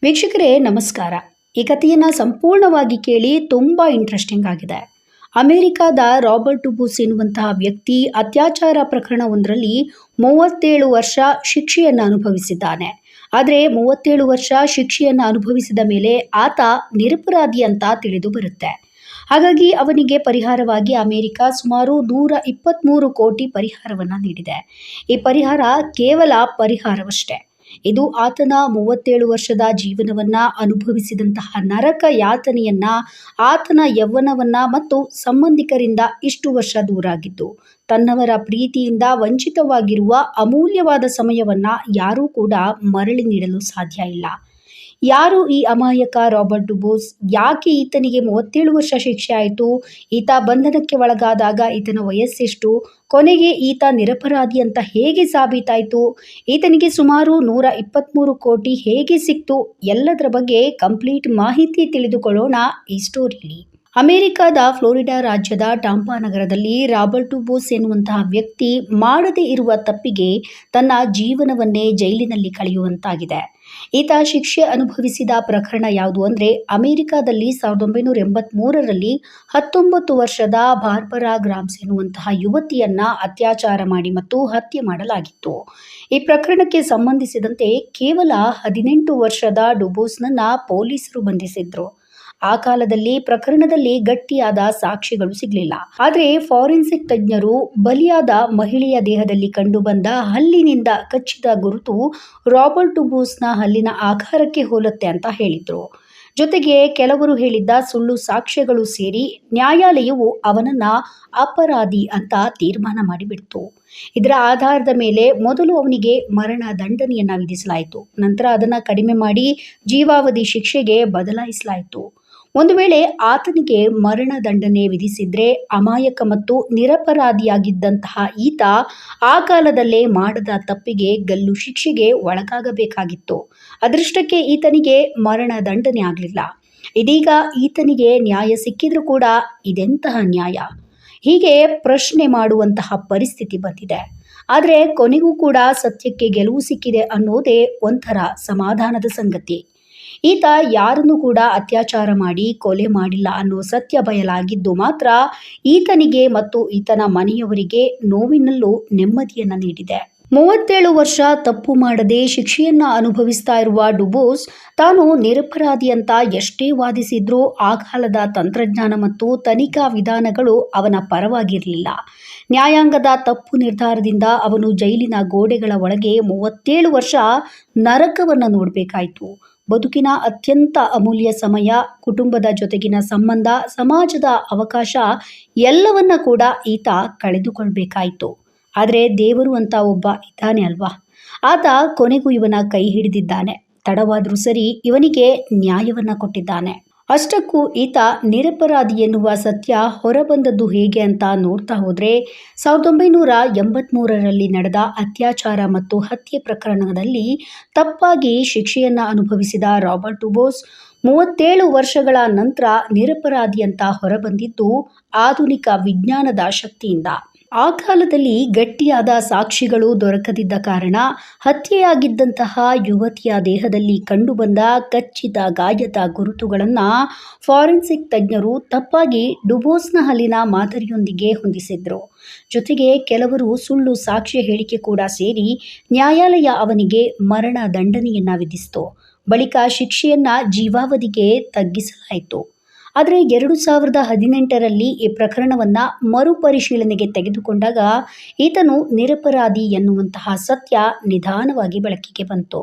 ವೀಕ್ಷಕರೇ ನಮಸ್ಕಾರ. ಈ ಕಥೆಯನ್ನು ಸಂಪೂರ್ಣವಾಗಿ ಕೇಳಿ ತುಂಬ ಇಂಟ್ರೆಸ್ಟಿಂಗ್ ಆಗಿದೆ. ಅಮೆರಿಕಾದ ರಾಬರ್ಟ್ ಡುಬೋಸ್ ಎನ್ನುವಂತಹ ವ್ಯಕ್ತಿ ಅತ್ಯಾಚಾರ ಪ್ರಕರಣವೊಂದರಲ್ಲಿ 37 ವರ್ಷ ಶಿಕ್ಷೆಯನ್ನು ಅನುಭವಿಸಿದ್ದಾನೆ. ಆದರೆ 37 ವರ್ಷ ಶಿಕ್ಷೆಯನ್ನು ಅನುಭವಿಸಿದ ಮೇಲೆ ಆತ ನಿರಪರಾಧಿ ಅಂತ ತಿಳಿದು ಬರುತ್ತೆ. ಹಾಗಾಗಿ ಅವನಿಗೆ ಪರಿಹಾರವಾಗಿ ಅಮೆರಿಕ ಸುಮಾರು 123 ಕೋಟಿ ಪರಿಹಾರವನ್ನು ನೀಡಿದೆ. ಈ ಪರಿಹಾರ ಕೇವಲ ಪರಿಹಾರವಷ್ಟೇ. ಇದು ಆತನ 37 ವರ್ಷದ ಜೀವನವನ್ನ ಅನುಭವಿಸಿದಂತಹ ನರಕ ಯಾತನೆಯನ್ನ, ಆತನ ಯೌವನವನ್ನ ಮತ್ತು ಸಂಬಂಧಿಕರಿಂದ ಇಷ್ಟು ವರ್ಷ ದೂರಾಗಿದ್ದು ತನ್ನವರ ಪ್ರೀತಿಯಿಂದ ವಂಚಿತವಾಗಿರುವ ಅಮೂಲ್ಯವಾದ ಸಮಯವನ್ನ ಯಾರೂ ಕೂಡ ಮರಳಿ ನೀಡಲು ಸಾಧ್ಯ ಇಲ್ಲ. ಯಾರು ಈ ಅಮಾಯಕ ರಾಬರ್ಟ್ ಡುಬೋಸ್? ಯಾಕೆ ಈತನಿಗೆ 37 ವರ್ಷ ಶಿಕ್ಷೆ ಆಯಿತು? ಈತ ಬಂಧನಕ್ಕೆ ಒಳಗಾದಾಗ ಈತನ ವಯಸ್ಸೆಷ್ಟು? ಕೊನೆಗೆ ಈತ ನಿರಪರಾಧಿ ಅಂತ ಹೇಗೆ ಸಾಬೀತಾಯಿತು? ಈತನಿಗೆ ಸುಮಾರು 123 ಕೋಟಿ ಹೇಗೆ ಸಿಕ್ತು? ಎಲ್ಲದರ ಬಗ್ಗೆ ಕಂಪ್ಲೀಟ್ ಮಾಹಿತಿ ತಿಳಿದುಕೊಳ್ಳೋಣ ಈ ಸ್ಟೋರಿಲಿ. ಅಮೆರಿಕದ ಫ್ಲೋರಿಡಾ ರಾಜ್ಯದ ಟಾಂಪಾ ನಗರದಲ್ಲಿ ರಾಬರ್ಟ್ ಡುಬೋಸ್ ಎನ್ನುವಂತಹ ವ್ಯಕ್ತಿ ಮಾಡದೇ ಇರುವ ತಪ್ಪಿಗೆ ತನ್ನ ಜೀವನವನ್ನೇ ಜೈಲಿನಲ್ಲಿ ಕಳೆಯುವಂತಾಗಿದೆ. ಈತ ಶಿಕ್ಷೆ ಅನುಭವಿಸಿದ ಪ್ರಕರಣ ಯಾವುದು ಅಂದರೆ, ಅಮೆರಿಕದಲ್ಲಿ 1983ರಲ್ಲಿ 19 ವರ್ಷದ ಬಾರ್ಬರಾ ಗ್ರಾಮ್ಸ್ ಎನ್ನುವಂತಹ ಯುವತಿಯನ್ನ ಅತ್ಯಾಚಾರ ಮಾಡಿ ಮತ್ತು ಹತ್ಯೆ ಮಾಡಲಾಗಿತ್ತು. ಈ ಪ್ರಕರಣಕ್ಕೆ ಸಂಬಂಧಿಸಿದಂತೆ ಕೇವಲ 18 ವರ್ಷದ ಡುಬೋಸ್ನನ್ನ ಪೊಲೀಸರು ಬಂಧಿಸಿದ್ರು. ಆ ಕಾಲದಲ್ಲಿ ಪ್ರಕರಣದಲ್ಲಿ ಗಟ್ಟಿಯಾದ ಸಾಕ್ಷಿಗಳು ಸಿಗಲಿಲ್ಲ. ಆದರೆ ಫಾರೆನ್ಸಿಕ್ ತಜ್ಞರು ಬಲಿಯಾದ ಮಹಿಳೆಯ ದೇಹದಲ್ಲಿ ಕಂಡುಬಂದ ಹಲ್ಲಿನಿಂದ ಕಚ್ಚಿದ ಗುರುತು ರಾಬರ್ಟ್ ಡುಬೋಸ್ನ ಹಲ್ಲಿನ ಆಕಾರಕ್ಕೆ ಹೋಲುತ್ತೆ ಅಂತ ಹೇಳಿದ್ರು. ಜೊತೆಗೆ ಕೆಲವರು ಹೇಳಿದ್ದ ಸುಳ್ಳು ಸಾಕ್ಷ್ಯಗಳು ಸೇರಿ ನ್ಯಾಯಾಲಯವು ಅವನನ್ನ ಅಪರಾಧಿ ಅಂತ ತೀರ್ಮಾನ ಮಾಡಿಬಿಡ್ತು. ಇದರ ಆಧಾರದ ಮೇಲೆ ಮೊದಲು ಅವನಿಗೆ ಮರಣ ದಂಡನೆಯನ್ನ ವಿಧಿಸಲಾಯಿತು. ನಂತರ ಅದನ್ನ ಕಡಿಮೆ ಮಾಡಿ ಜೀವಾವಧಿ ಶಿಕ್ಷೆಗೆ ಬದಲಾಯಿಸಲಾಯಿತು. ಒಂದು ವೇಳೆ ಆತನಿಗೆ ಮರಣ ದಂಡನೆ ವಿಧಿಸಿದ್ರೆ ಅಮಾಯಕ ಮತ್ತು ನಿರಪರಾಧಿಯಾಗಿದ್ದಂತಹ ಈತ ಆ ಕಾಲದಲ್ಲೇ ಮಾಡದ ತಪ್ಪಿಗೆ ಗಲ್ಲು ಶಿಕ್ಷೆಗೆ ಒಳಗಾಗಬೇಕಾಗಿತ್ತು. ಅದೃಷ್ಟಕ್ಕೆ ಈತನಿಗೆ ಮರಣ ದಂಡನೆ ಆಗಲಿಲ್ಲ. ಇದೀಗ ಈತನಿಗೆ ನ್ಯಾಯ ಸಿಕ್ಕಿದ್ರೂ ಕೂಡ ಇದೆಂತಹ ನ್ಯಾಯ? ಹೀಗೆ ಪ್ರಶ್ನೆ ಮಾಡುವಂತಹ ಪರಿಸ್ಥಿತಿ ಬಂದಿದೆ. ಆದರೆ ಕೊನೆಗೂ ಕೂಡ ಸತ್ಯಕ್ಕೆ ಗೆಲುವು ಸಿಕ್ಕಿದೆ ಅನ್ನೋದೇ ಒಂಥರ ಸಮಾಧಾನದ ಸಂಗತಿ. ಈತ ಯಾರನ್ನು ಕೂಡ ಅತ್ಯಾಚಾರ ಮಾಡಿ ಕೊಲೆ ಮಾಡಿಲ್ಲ ಅನ್ನೋ ಸತ್ಯ ಬಯಲಾಗಿದ್ದು ಮಾತ್ರ ಈತನಿಗೆ ಮತ್ತು ಈತನ ಮನೆಯವರಿಗೆ ನೋವಿನಲ್ಲೂ ನೆಮ್ಮದಿಯನ್ನ ನೀಡಿದೆ. 37 ವರ್ಷ ತಪ್ಪು ಮಾಡದೆ ಶಿಕ್ಷೆಯನ್ನ ಅನುಭವಿಸ್ತಾ ಇರುವ ಡುಬೋಸ್ ತಾನು ನಿರಪರಾಧಿ ಅಂತ ಎಷ್ಟೇ ವಾದಿಸಿದ್ರೂ ಆ ಕಾಲದ ತಂತ್ರಜ್ಞಾನ ಮತ್ತು ತನಿಖಾ ವಿಧಾನಗಳು ಅವನ ಪರವಾಗಿರಲಿಲ್ಲ. ನ್ಯಾಯಾಂಗದ ತಪ್ಪು ನಿರ್ಧಾರದಿಂದ ಅವನು ಜೈಲಿನ ಗೋಡೆಗಳ ಒಳಗೆ 37 ವರ್ಷ ನರಕವನ್ನ ನೋಡಬೇಕಾಯಿತು. ಬದುಕಿನ ಅತ್ಯಂತ ಅಮೂಲ್ಯ ಸಮಯ, ಕುಟುಂಬದ ಜೊತೆಗಿನ ಸಂಬಂಧ, ಸಮಾಜದ ಅವಕಾಶ ಎಲ್ಲವನ್ನ ಕೂಡ ಈತ ಕಳೆದುಕೊಳ್ಬೇಕಾಯಿತು. ಆದರೆ ದೇವರು ಅಂತ ಒಬ್ಬ ಇದ್ದಾನೆ ಅಲ್ವಾ? ಆತ ಕೊನೆಗೂ ಇವನ ಕೈ ಹಿಡಿದಿದ್ದಾನೆ. ತಡವಾದರೂ ಸರಿ ಇವನಿಗೆ ನ್ಯಾಯವನ್ನ ಕೊಟ್ಟಿದ್ದಾನೆ. ಅಷ್ಟಕ್ಕೂ ಈತ ನಿರಪರಾಧಿ ಎನ್ನುವ ಸತ್ಯ ಹೊರಬಂದದ್ದು ಹೇಗೆ ಅಂತ ನೋಡ್ತಾ ಹೋದ್ರೆ, 1983ರಲ್ಲಿ ನಡೆದ ಅತ್ಯಾಚಾರ ಮತ್ತು ಹತ್ಯೆ ಪ್ರಕರಣದಲ್ಲಿ ತಪ್ಪಾಗಿ ಶಿಕ್ಷೆಯನ್ನ ಅನುಭವಿಸಿದ ರಾಬರ್ಟ್ ಡುಬೋಸ್ 37 ವರ್ಷಗಳ ನಂತರ ನಿರಪರಾಧಿ ಅಂತ ಹೊರಬಂದಿದ್ದು ಆಧುನಿಕ ವಿಜ್ಞಾನದ ಶಕ್ತಿಯಿಂದ. ಆ ಕಾಲದಲ್ಲಿ ಗಟ್ಟಿಯಾದ ಸಾಕ್ಷಿಗಳು ದೊರಕದಿದ್ದ ಕಾರಣ ಹತ್ಯೆಯಾಗಿದ್ದಂತಹ ಯುವತಿಯ ದೇಹದಲ್ಲಿ ಕಂಡುಬಂದ ಕಚ್ಚಿದ ಗಾಯದ ಗುರುತುಗಳನ್ನು ಫಾರೆನ್ಸಿಕ್ ತಜ್ಞರು ತಪ್ಪಾಗಿ ಡುಬೋಸ್ನ ಹಲ್ಲಿನ ಮಾದರಿಯೊಂದಿಗೆ ಹೊಂದಿಸಿದ್ರು. ಜೊತೆಗೆ ಕೆಲವರು ಸುಳ್ಳು ಸಾಕ್ಷ್ಯ ಹೇಳಿಕೆ ಕೂಡ ಸೇರಿ ನ್ಯಾಯಾಲಯ ಅವನಿಗೆ ಮರಣ ದಂಡನೆಯನ್ನ ವಿಧಿಸಿತು. ಬಳಿಕ ಶಿಕ್ಷೆಯನ್ನ ಜೀವಾವಧಿಗೆ ತಗ್ಗಿಸಲಾಯಿತು. ಆದರೆ 2018ರಲ್ಲಿ ಈ ಪ್ರಕರಣವನ್ನ ಮರುಪರಿಶೀಲನೆಗೆ ತೆಗೆದುಕೊಂಡಾಗ ಈತನು ನಿರಪರಾಧಿ ಎನ್ನುವಂತಹ ಸತ್ಯ ನಿಧಾನವಾಗಿ ಬೆಳಕಿಗೆ ಬಂತು.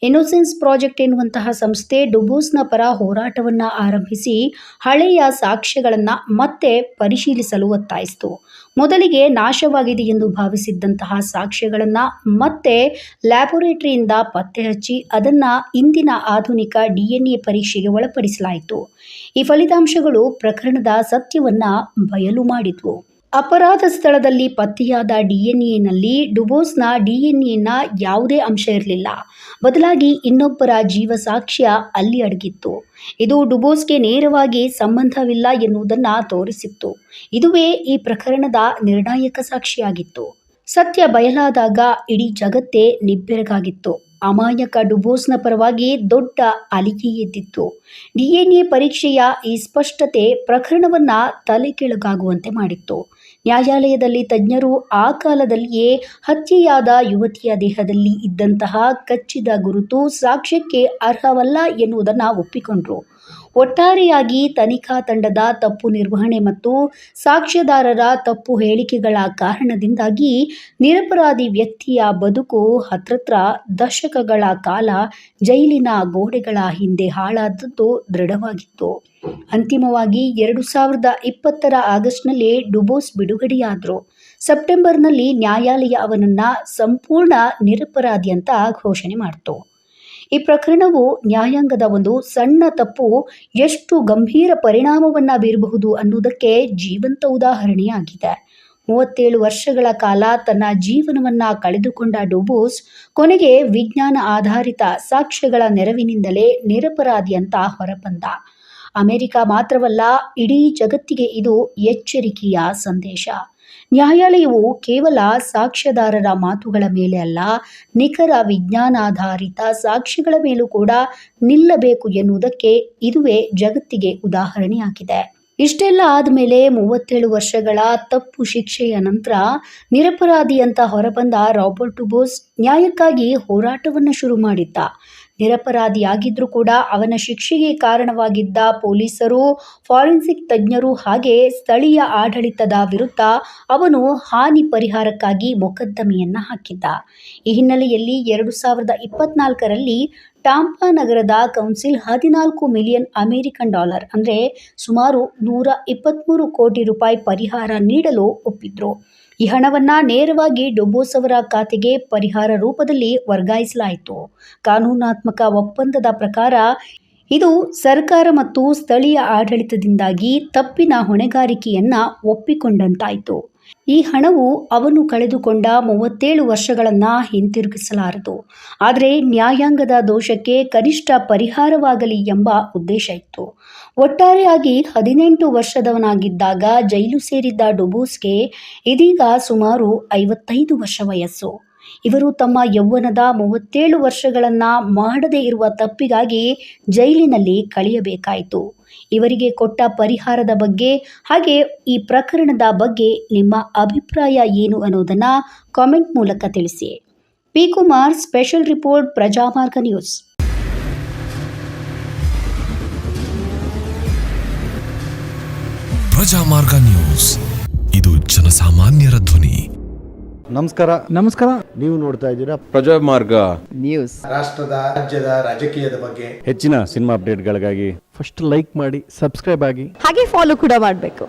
ಇನ್ನೋಸೆನ್ಸ್ ಪ್ರಾಜೆಕ್ಟ್ ಎನ್ನುವಂತಹ ಸಂಸ್ಥೆ ಡುಬೋಸ್ನ ಪರ ಹೋರಾಟವನ್ನು ಆರಂಭಿಸಿ ಹಳೆಯ ಸಾಕ್ಷ್ಯಗಳನ್ನು ಮತ್ತೆ ಪರಿಶೀಲಿಸಲು ಒತ್ತಾಯಿಸಿತು. ಮೊದಲಿಗೆ ನಾಶವಾಗಿದೆ ಎಂದು ಭಾವಿಸಿದ್ದಂತಹ ಸಾಕ್ಷ್ಯಗಳನ್ನು ಮತ್ತೆ ಲ್ಯಾಬೊರೇಟರಿಯಿಂದ ಪತ್ತೆ ಹಚ್ಚಿ ಅದನ್ನು ಇಂದಿನ ಆಧುನಿಕ DNA ಪರೀಕ್ಷೆಗೆ ಒಳಪಡಿಸಲಾಯಿತು. ಈ ಫಲಿತಾಂಶಗಳು ಪ್ರಕರಣದ ಸತ್ಯವನ್ನು ಬಯಲು ಮಾಡಿದ್ವು. ಅಪರಾಧ ಸ್ಥಳದಲ್ಲಿ ಪತ್ತೆಯಾದ DNAನಲ್ಲಿ ಡುಬೋಸ್ನ DNAನ ಯಾವುದೇ ಅಂಶ ಇರಲಿಲ್ಲ. ಬದಲಾಗಿ ಇನ್ನೊಬ್ಬರ ಜೀವಸಾಕ್ಷ್ಯ ಅಲ್ಲಿ ಅಡಗಿತ್ತು. ಇದು ಡುಬೋಸ್ಗೆ ನೇರವಾಗಿ ಸಂಬಂಧವಿಲ್ಲ ಎನ್ನುವುದನ್ನು ತೋರಿಸಿತ್ತು. ಇದುವೇ ಈ ಪ್ರಕರಣದ ನಿರ್ಣಾಯಕ ಸಾಕ್ಷಿಯಾಗಿತ್ತು. ಸತ್ಯ ಬಯಲಾದಾಗ ಇಡೀ ಜಗತ್ತೇ ನಿಬ್ಬೆರಗಾಗಿತ್ತು. ಅಮಾಯಕ ಡುಬೋಸ್ನ ಪರವಾಗಿ ದೊಡ್ಡ ಅಲಿಗೆ ಎದ್ದಿತ್ತು. DNA ಪರೀಕ್ಷೆಯ ಈ ಸ್ಪಷ್ಟತೆ ಪ್ರಕರಣವನ್ನ ತಲೆಕೆಳಗಾಗುವಂತೆ ಮಾಡಿತ್ತು. ನ್ಯಾಯಾಲಯದಲ್ಲಿ ತಜ್ಞರು ಆ ಕಾಲದಲ್ಲಿಯೇ ಹತ್ಯೆಯಾದ ಯುವತಿಯ ದೇಹದಲ್ಲಿ ಇದ್ದಂತಹ ಕಚ್ಚಿದ ಗುರುತು ಸಾಕ್ಷ್ಯಕ್ಕೆ ಅರ್ಹವಲ್ಲ ಎನ್ನುವುದನ್ನು ಒಪ್ಪಿಕೊಂಡ್ರು. ಒಟ್ಟಾರೆಯಾಗಿ ತನಿಖಾ ತಂಡದ ತಪ್ಪು ನಿರ್ವಹಣೆ ಮತ್ತು ಸಾಕ್ಷ್ಯದಾರರ ತಪ್ಪು ಹೇಳಿಕೆಗಳ ಕಾರಣದಿಂದಾಗಿ ನಿರಪರಾಧಿ ವ್ಯಕ್ತಿಯ ಬದುಕು ಹತ್ರತ್ರ ದಶಕಗಳ ಕಾಲ ಜೈಲಿನ ಗೋಡೆಗಳ ಹಿಂದೆ ಹಾಳಾದದ್ದು ದೃಢವಾಗಿತ್ತು. ಅಂತಿಮವಾಗಿ 2020 ಆಗಸ್ಟ್ನಲ್ಲಿ ಡುಬೋಸ್ ಬಿಡುಗಡೆಯಾದರು. ಸೆಪ್ಟೆಂಬರ್ನಲ್ಲಿ ನ್ಯಾಯಾಲಯ ಅವನನ್ನ ಸಂಪೂರ್ಣ ನಿರಪರಾಧಿ ಅಂತ ಘೋಷಣೆ ಮಾಡಿತು. ಈ ಪ್ರಕರಣವು ನ್ಯಾಯಾಂಗದ ಒಂದು ಸಣ್ಣ ತಪ್ಪು ಎಷ್ಟು ಗಂಭೀರ ಪರಿಣಾಮವನ್ನ ಬೀರಬಹುದು ಅನ್ನುವುದಕ್ಕೆ ಜೀವಂತ ಉದಾಹರಣೆಯಾಗಿದೆ. 37 ವರ್ಷಗಳ ಕಾಲ ತನ್ನ ಜೀವನವನ್ನ ಕಳೆದುಕೊಂಡ ಡುಬೋಸ್ ಕೊನೆಗೆ ವಿಜ್ಞಾನ ಆಧಾರಿತ ಸಾಕ್ಷ್ಯಗಳ ನೆರವಿನಿಂದಲೇ ನಿರಪರಾಧಿ ಅಂತ ಹೊರಬಂದ. ಅಮೆರಿಕ ಮಾತ್ರವಲ್ಲ, ಇಡೀ ಜಗತ್ತಿಗೆ ಇದು ಎಚ್ಚರಿಕೆಯ ಸಂದೇಶ. ನ್ಯಾಯಾಲಯವು ಕೇವಲ ಸಾಕ್ಷ್ಯದಾರರ ಮಾತುಗಳ ಮೇಲೆ ಅಲ್ಲ, ನಿಖರ ವಿಜ್ಞಾನಾಧಾರಿತ ಸಾಕ್ಷ್ಯಗಳ ಮೇಲೂ ಕೂಡ ನಿಲ್ಲಬೇಕು ಎನ್ನುವುದಕ್ಕೆ ಇದುವೇ ಜಗತ್ತಿಗೆ ಉದಾಹರಣೆಯಾಗಿದೆ. ಇಷ್ಟೆಲ್ಲ ಆದಮೇಲೆ 37 ವರ್ಷಗಳ ತಪ್ಪು ಶಿಕ್ಷೆಯ ನಂತರ ನಿರಪರಾಧಿ ಅಂತ ಹೊರಬಂದ ರಾಬರ್ಟ್ ಡುಬೋಸ್ ನ್ಯಾಯಕ್ಕಾಗಿ ಹೋರಾಟವನ್ನು ಶುರು ಮಾಡಿದ್ದ. ನಿರಪರಾಧಿಯಾಗಿದ್ರೂ ಕೂಡ ಅವನ ಶಿಕ್ಷೆಗೆ ಕಾರಣವಾಗಿದ್ದ ಪೊಲೀಸರು, ಫಾರೆನ್ಸಿಕ್ ತಜ್ಞರು ಹಾಗೆ ಸ್ಥಳೀಯ ಆಡಳಿತದ ವಿರುದ್ಧ ಅವನು ಹಾನಿ ಪರಿಹಾರಕ್ಕಾಗಿ ಮೊಕದ್ದಮೆಯನ್ನ ಹಾಕಿದ್ದ. ಈ ಹಿನ್ನೆಲೆಯಲ್ಲಿ 2024ರಲ್ಲಿ ಟಾಂಪಾ ನಗರದ ಕೌನ್ಸಿಲ್ 14 ಮಿಲಿಯನ್ ಅಮೆರಿಕನ್ ಡಾಲರ್ ಅಂದರೆ ಸುಮಾರು 123 ಕೋಟಿ ರೂಪಾಯಿ ಪರಿಹಾರ ನೀಡಲು ಒಪ್ಪಿದ್ರು. ಈ ಹಣವನ್ನ ನೇರವಾಗಿ ಡುಬೋಸ್ ಅವರ ಖಾತೆಗೆ ಪರಿಹಾರ ರೂಪದಲ್ಲಿ ವರ್ಗಾಯಿಸಲಾಯಿತು. ಕಾನೂನಾತ್ಮಕ ಒಪ್ಪಂದದ ಪ್ರಕಾರ ಇದು ಸರ್ಕಾರ ಮತ್ತು ಸ್ಥಳೀಯ ಆಡಳಿತದಿಂದಾಗಿ ತಪ್ಪಿನ ಹೊಣೆಗಾರಿಕೆಯನ್ನ ಒಪ್ಪಿಕೊಂಡಂತಾಯಿತು. ಈ ಹಣವು ಅವನು ಕಳೆದುಕೊಂಡ 37 ವರ್ಷಗಳನ್ನ ಹಿಂತಿರುಗಿಸಲಾರದು. ಆದರೆ ನ್ಯಾಯಾಂಗದ ದೋಷಕ್ಕೆ ಕನಿಷ್ಠ ಪರಿಹಾರವಾಗಲಿ ಎಂಬ ಉದ್ದೇಶ ಇತ್ತು. ಒಟ್ಟಾರೆಯಾಗಿ 18 ವರ್ಷದವನಾಗಿದ್ದಾಗ ಜೈಲು ಸೇರಿದ್ದ ಡುಬೋಸ್ಗೆ ಇದೀಗ ಸುಮಾರು 55 ವರ್ಷ ವಯಸ್ಸು. ಇವರು ತಮ್ಮ ಯೌವನದ 37 ವರ್ಷಗಳನ್ನ ಮಾಡದೇ ಇರುವ ತಪ್ಪಿಗಾಗಿ ಜೈಲಿನಲ್ಲಿ ಕಳೆಯಬೇಕಾಯಿತು. ಇವರಿಗೆ ಕೊಟ್ಟ ಪರಿಹಾರದ ಬಗ್ಗೆ ಹಾಗೆ ಈ ಪ್ರಕರಣದ ಬಗ್ಗೆ ನಿಮ್ಮ ಅಭಿಪ್ರಾಯ ಏನು ಅನ್ನೋದನ್ನ ಕಾಮೆಂಟ್ ಮೂಲಕ ತಿಳಿಸಿ. P. Kumar, special report, Prajamarga news. Prajamarga news, ಇದು ಜನಸಾಮಾನ್ಯರ ಧ್ವನಿ. ನಮಸ್ಕಾರ. ನೀವು ನೋಡ್ತಾ ಇದ್ದೀರಾ ಪ್ರಜಾಮಾರ್ಗ ನ್ಯೂಸ್. ರಾಷ್ಟ್ರದ, ರಾಜ್ಯದ, ರಾಜಕೀಯದ ಬಗ್ಗೆ ಹೆಚ್ಚಿನ ಸಿನಿಮಾ ಅಪ್ಡೇಟ್ಗಳಿಗಾಗಿ ಫಸ್ಟ್ ಲೈಕ್ ಮಾಡಿ, ಸಬ್ಸ್ಕ್ರೈಬ್ ಆಗಿ, ಹಾಗೆ ಫಾಲೋ ಕೂಡ ಮಾಡಬೇಕು.